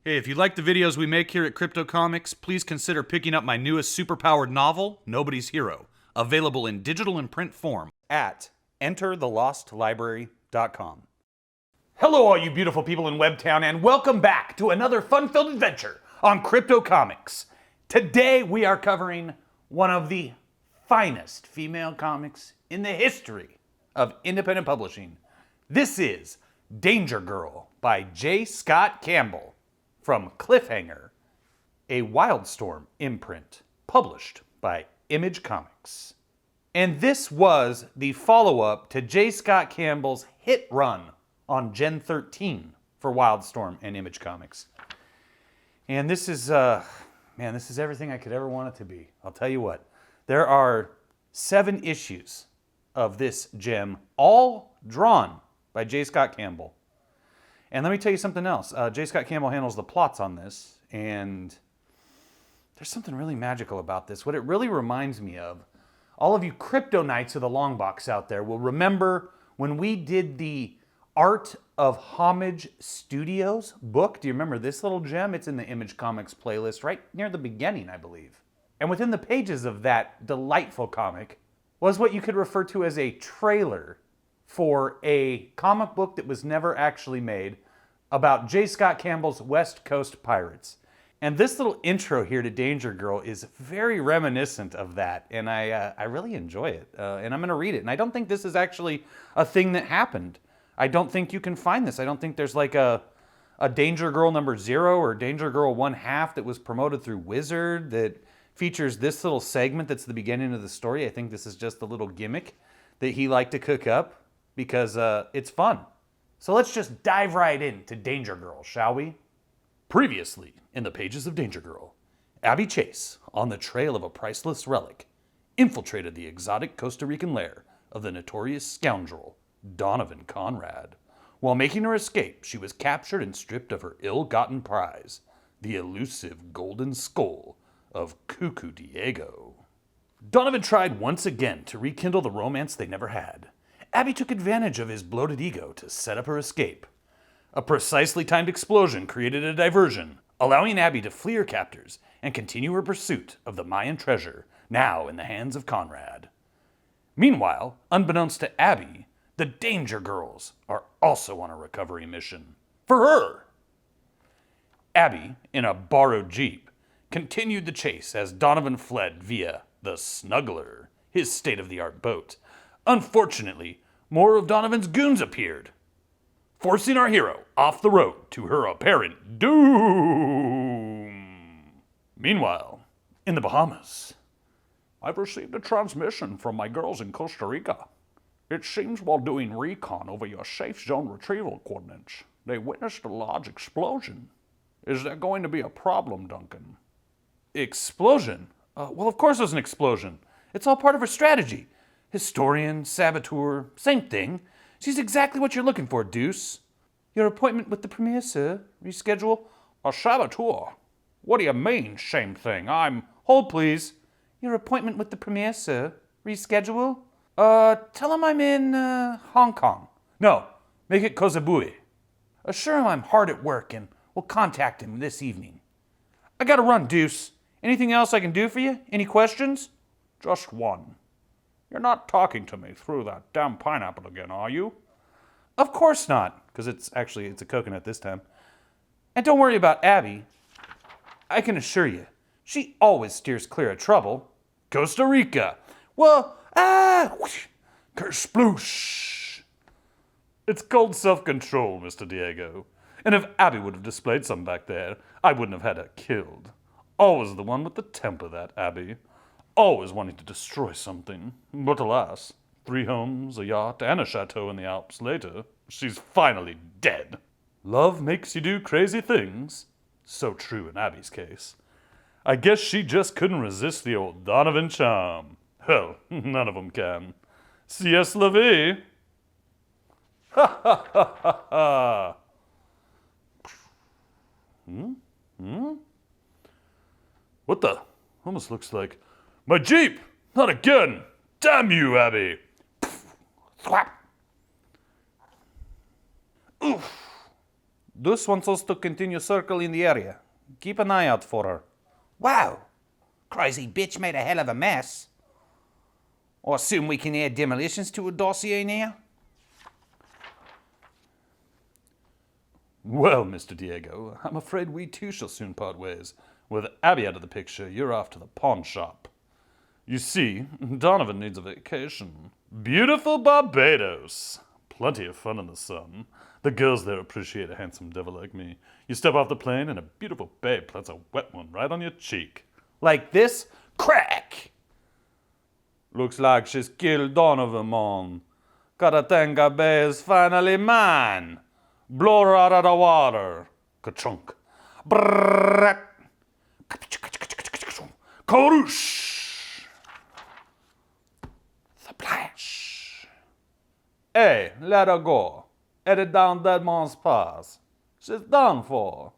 Hey, if you like the videos we make here at Crypto Comics, please consider picking up my newest superpowered novel, Nobody's Hero, available in digital and print form at enterthelostlibrary.com. Hello, all you beautiful people in Webtown, and welcome back to another fun-filled adventure on Crypto Comics. Today, we are covering one of the finest female comics in the history of independent publishing. This is Danger Girl by J.Scott Campbell from Cliffhanger, a Wildstorm imprint published by Image Comics. And this was the follow-up to J.Scott Campbell's hit run on Gen 13 for Wildstorm and Image Comics. And this is, this is everything I could ever want it to be. I'll tell you what, there are 7 issues of this gem, all drawn by J.Scott Campbell. And let me tell you something else. J.Scott Campbell handles the plots on this, and there's something really magical about this. What it really reminds me of, all of you Crypto Knights of the Long Box out there will remember when we did the Art of Homage Studios book. Do you remember this little gem? It's in the Image Comics playlist right near the beginning, I believe. And within the pages of that delightful comic was what you could refer to as a trailer for a comic book that was never actually made about J.Scott Campbell's West Coast Pirates. And this little intro here to Danger Girl is very reminiscent of that, and I really enjoy it. And I'm going to read it. And I don't think this is actually a thing that happened. I don't think you can find this. I don't think there's like a Danger Girl number 0 or Danger Girl 1/2 that was promoted through Wizard that features this little segment that's the beginning of the story. I think this is just a little gimmick that he liked to cook up because it's fun. So let's just dive right into Danger Girl, shall we? Previously, in the pages of Danger Girl, Abby Chase, on the trail of a priceless relic, infiltrated the exotic Costa Rican lair of the notorious scoundrel, Donovan Conrad. While making her escape, she was captured and stripped of her ill-gotten prize, the elusive golden skull of Cuckoo Diego. Donovan tried once again to rekindle the romance they never had. Abby took advantage of his bloated ego to set up her escape. A precisely timed explosion created a diversion, allowing Abby to flee her captors and continue her pursuit of the Mayan treasure, now in the hands of Conrad. Meanwhile, unbeknownst to Abby, the Danger Girls are also on a recovery mission. For her! Abby, in a borrowed Jeep, continued the chase as Donovan fled via the Snuggler, his state-of-the-art boat. Unfortunately, more of Donovan's goons appeared, forcing our hero off the road to her apparent doom. Meanwhile, in the Bahamas, I've received a transmission from my girls in Costa Rica. It seems while doing recon over your safe zone retrieval coordinates, they witnessed a large explosion. Is there going to be a problem, Duncan? Explosion? Well, of course there's an explosion. It's all part of her strategy. Historian, saboteur, same thing. She's exactly what you're looking for, Deuce. Your appointment with the Premier, sir. Reschedule. A saboteur? What do you mean, same thing? Hold, please. Your appointment with the Premier, sir. Reschedule. Tell him I'm in, Hong Kong. No, make it Kozabui. Assure him I'm hard at work and will contact him this evening. I gotta run, Deuce. Anything else I can do for you? Any questions? Just one. You're not talking to me through that damn pineapple again, are you? Of course not, because it's a coconut this time. And don't worry about Abby. I can assure you, she always steers clear of trouble. Costa Rica. Well, kersploosh. It's called self-control, Mr. Diego. And if Abby would have displayed some back there, I wouldn't have had her killed. Always the one with the temper, that Abby. Always wanting to destroy something. But alas, 3 homes, a yacht, and a chateau in the Alps later, she's finally dead. Love makes you do crazy things. So true in Abby's case. I guess she just couldn't resist the old Donovan charm. Hell, none of them can. C.S. Levy. Ha ha ha ha ha. What the? Almost looks like... My Jeep! Not again! Damn you, Abby! Thwap! Oof! Dus wants us to continue circling the area. Keep an eye out for her. Wow! Crazy bitch made a hell of a mess. I assume we can add demolitions to a dossier now? Well, Mr. Diego, I'm afraid we too shall soon part ways. With Abby out of the picture, you're off to the pawn shop. You see, Donovan needs a vacation. Beautiful Barbados. Plenty of fun in the sun. The girls there appreciate a handsome devil like me. You step off the plane and a beautiful babe plants a wet one right on your cheek. Like this? Crack! Looks like she's killed Donovan, man. Gotta think a babe's finally mine. Blow her out of the water. Ka-chunk. Brrrr. Karush. Splash. Hey, let her go. Edit down dead man's pass. She's done for.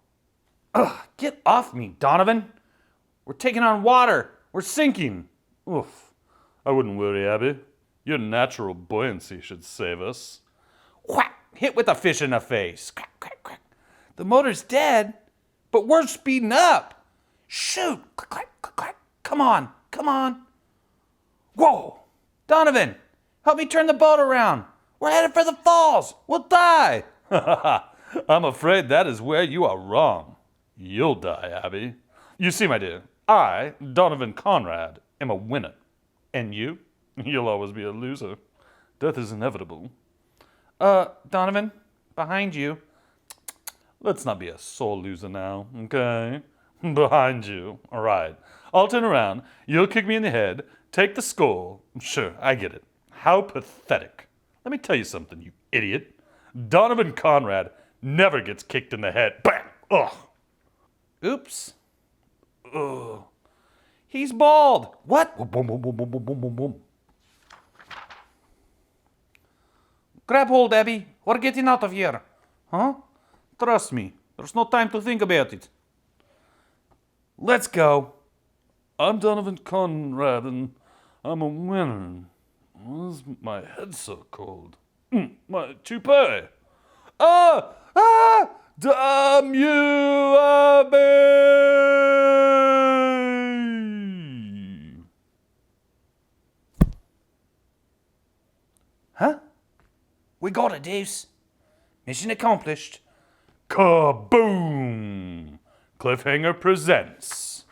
Ugh, get off me, Donovan. We're taking on water. We're sinking. Oof. I wouldn't worry, Abby. Your natural buoyancy should save us. Whack! Hit with a fish in the face. Crack, crack, crack. The motor's dead, but we're speeding up. Shoot! Click, click, click, click. Come on, come on. Whoa! Donovan, help me turn the boat around. We're headed for the falls. We'll die. I'm afraid that is where you are wrong. You'll die, Abby. You see, my dear, I, Donovan Conrad, am a winner. And you? You'll always be a loser. Death is inevitable. Donovan, behind you. Let's not be a sore loser now, okay? Behind you. All right. I'll turn around. You'll kick me in the head. Take the score. Sure, I get it. How pathetic. Let me tell you something, you idiot. Donovan Conrad never gets kicked in the head. Bam! Ugh. Oops. Ugh. He's bald. What? Boom, boom, boom, boom, boom, boom, boom, boom. Grab hold, Abby. We're getting out of here. Huh? Trust me. There's no time to think about it. Let's go. I'm Donovan Conrad, and I'm a winner. Why's my head so cold? My toupee. Ah! Ah! Damn you, Abby! Huh? We got it, Deuce. Mission accomplished. Kaboom! Cliffhanger presents.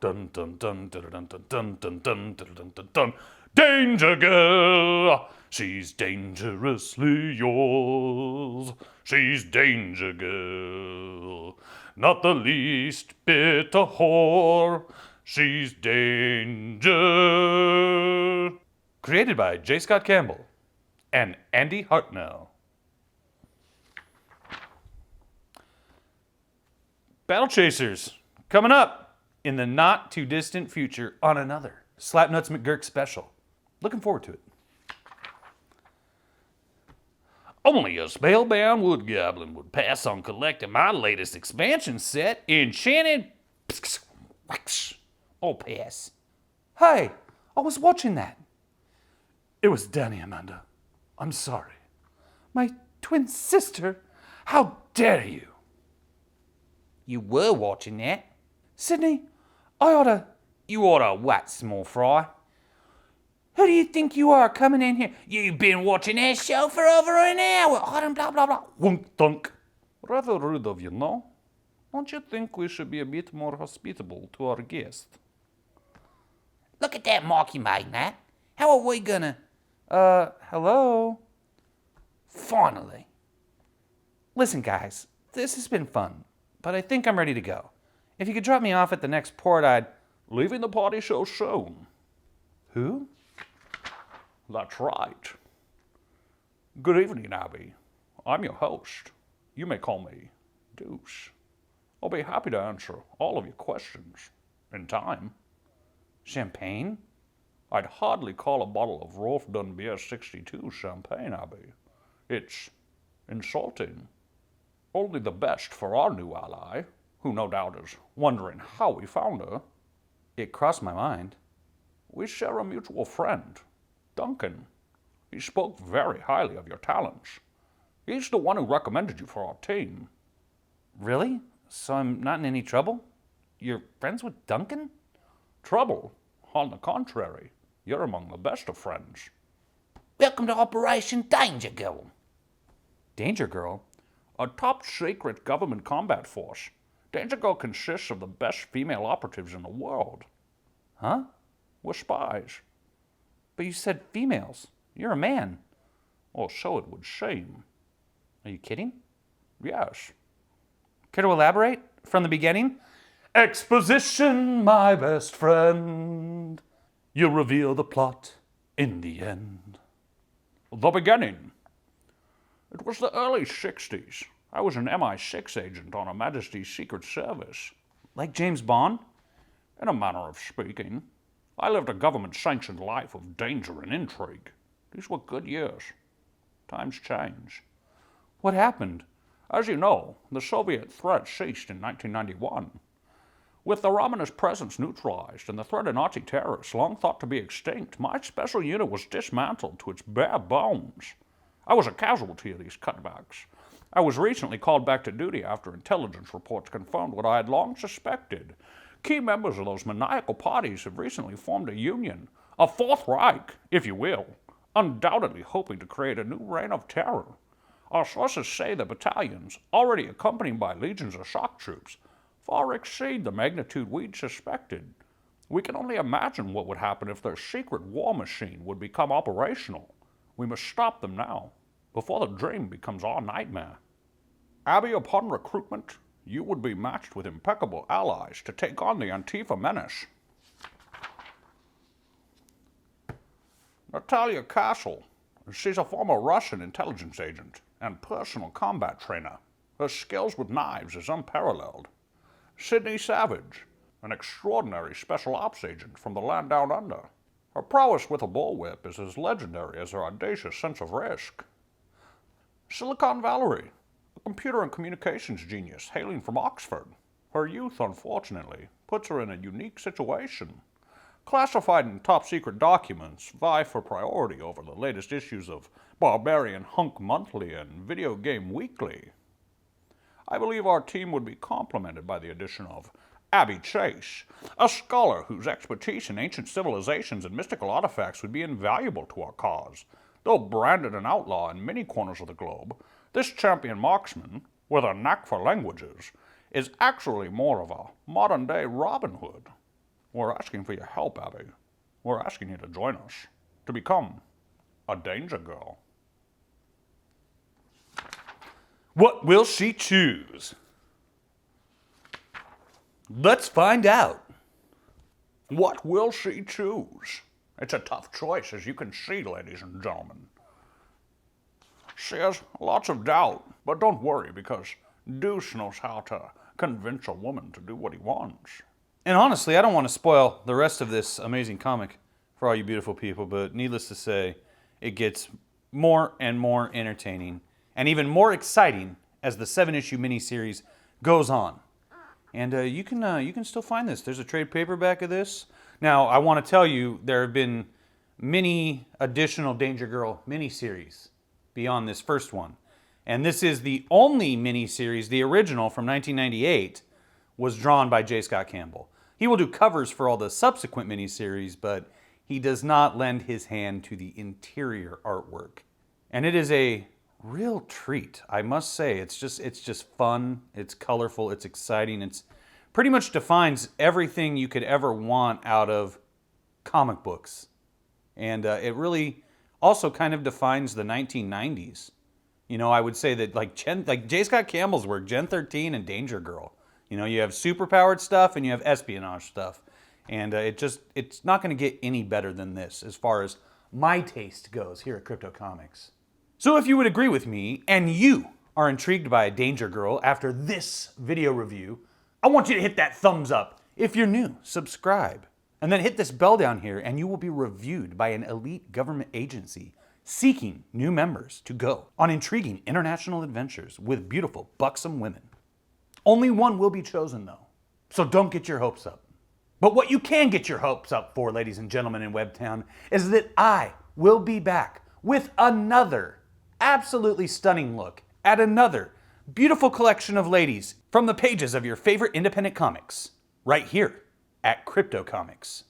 Dun dun dun dun dun dun dun dun dun dun dun dun dun. Danger girl, she's dangerously yours. She's danger girl, not the least bit a whore. She's danger. Created by J.Scott Campbell and Andy Hartnell. Battle Chasers, coming up in the not too distant future on another Slapnuts McGurk special. Looking forward to it. Only a spellbound wood goblin would pass on collecting my latest expansion set, Enchanted. Oh, pass. Hey, I was watching that. It was Danny, Amanda. I'm sorry. My twin sister. How dare you? You were watching that. Sydney, I oughta... You oughta what, small fry? Who do you think you are coming in here? You've been watching that show for over an hour. Blah, blah, blah. Wunk dunk. Rather rude of you, no? Don't you think we should be a bit more hospitable to our guest? Look at that mark you made, Nat. How are we gonna... hello? Finally. Listen, guys, this has been fun, but I think I'm ready to go. If you could drop me off at the next port, I'd... Leaving the party show shown. Who? That's right. Good evening, Abby. I'm your host. You may call me Deuce. I'll be happy to answer all of your questions in time. Champagne? I'd hardly call a bottle of Rolf Dunbier 62 champagne, Abby. It's insulting. Only the best for our new ally, who no doubt is wondering how we found her. It crossed my mind. We share a mutual friend, Duncan. He spoke very highly of your talents. He's the one who recommended you for our team. Really? So I'm not in any trouble? You're friends with Duncan? Trouble? On the contrary, you're among the best of friends. Welcome to Operation Danger Girl. Danger Girl? A top-secret government combat force. Danger Girl consists of the best female operatives in the world. Huh? We're spies. But you said females. You're a man. Or so it would seem. Are you kidding? Yes. Care to elaborate from the beginning? Exposition, my best friend. You'll reveal the plot in the end. The beginning. It was the early 60s. I was an MI6 agent on Her Majesty's Secret Service. Like James Bond? In a manner of speaking. I lived a government-sanctioned life of danger and intrigue. These were good years. Times change. What happened? As you know, the Soviet threat ceased in 1991. With their ominous presence neutralized and the threat of Nazi terrorists long thought to be extinct, my special unit was dismantled to its bare bones. I was a casualty of these cutbacks. I was recently called back to duty after intelligence reports confirmed what I had long suspected. Key members of those maniacal parties have recently formed a union, a Fourth Reich, if you will, undoubtedly hoping to create a new reign of terror. Our sources say the battalions, already accompanied by legions of shock troops, far exceed the magnitude we'd suspected. We can only imagine what would happen if their secret war machine would become operational. We must stop them now, before the dream becomes our nightmare. Abby, upon recruitment, you would be matched with impeccable allies to take on the Antifa menace. Natalia Castle. She's a former Russian intelligence agent and personal combat trainer. Her skills with knives is unparalleled. Sydney Savage, an extraordinary special ops agent from the land down under. Her prowess with a bullwhip is as legendary as her audacious sense of risk. Silicon Valerie, a computer and communications genius hailing from Oxford. Her youth, unfortunately, puts her in a unique situation. Classified and top-secret documents vie for priority over the latest issues of Barbarian Hunk Monthly and Video Game Weekly. I believe our team would be complemented by the addition of Abby Chase, a scholar whose expertise in ancient civilizations and mystical artifacts would be invaluable to our cause. Though branded an outlaw in many corners of the globe, this champion marksman, with a knack for languages, is actually more of a modern-day Robin Hood. We're asking for your help, Abby. We're asking you to join us, to become a Danger Girl. What will she choose? Let's find out. What will she choose? It's a tough choice, as you can see, ladies and gentlemen. She has lots of doubt, but don't worry, because Deuce knows how to convince a woman to do what he wants. And honestly, I don't want to spoil the rest of this amazing comic for all you beautiful people, but needless to say, it gets more and more entertaining and even more exciting as the 7-issue miniseries goes on. And you can still find this. There's a trade paperback of this. Now, I want to tell you, there have been many additional Danger Girl miniseries beyond this first one. And this is the only miniseries, the original from 1998, was drawn by J.Scott Campbell. He will do covers for all the subsequent miniseries, but he does not lend his hand to the interior artwork. And it is a real treat, I must say. It's just fun, it's colorful, it's exciting, it's pretty much defines everything you could ever want out of comic books. And it really also kind of defines the 1990s. You know, I would say that like J.Scott Campbell's work, Gen 13 and Danger Girl. You know, you have superpowered stuff and you have espionage stuff. And it's not going to get any better than this as far as my taste goes here at Crypto Comics. So if you would agree with me and you are intrigued by a Danger Girl after this video review, I want you to hit that thumbs up. If you're new, subscribe. And then hit this bell down here and you will be reviewed by an elite government agency seeking new members to go on intriguing international adventures with beautiful, buxom women. Only one will be chosen though, so don't get your hopes up. But what you can get your hopes up for, ladies and gentlemen in Webtown, is that I will be back with another absolutely stunning look at another beautiful collection of ladies from the pages of your favorite independent comics, right here at Crypto Comics.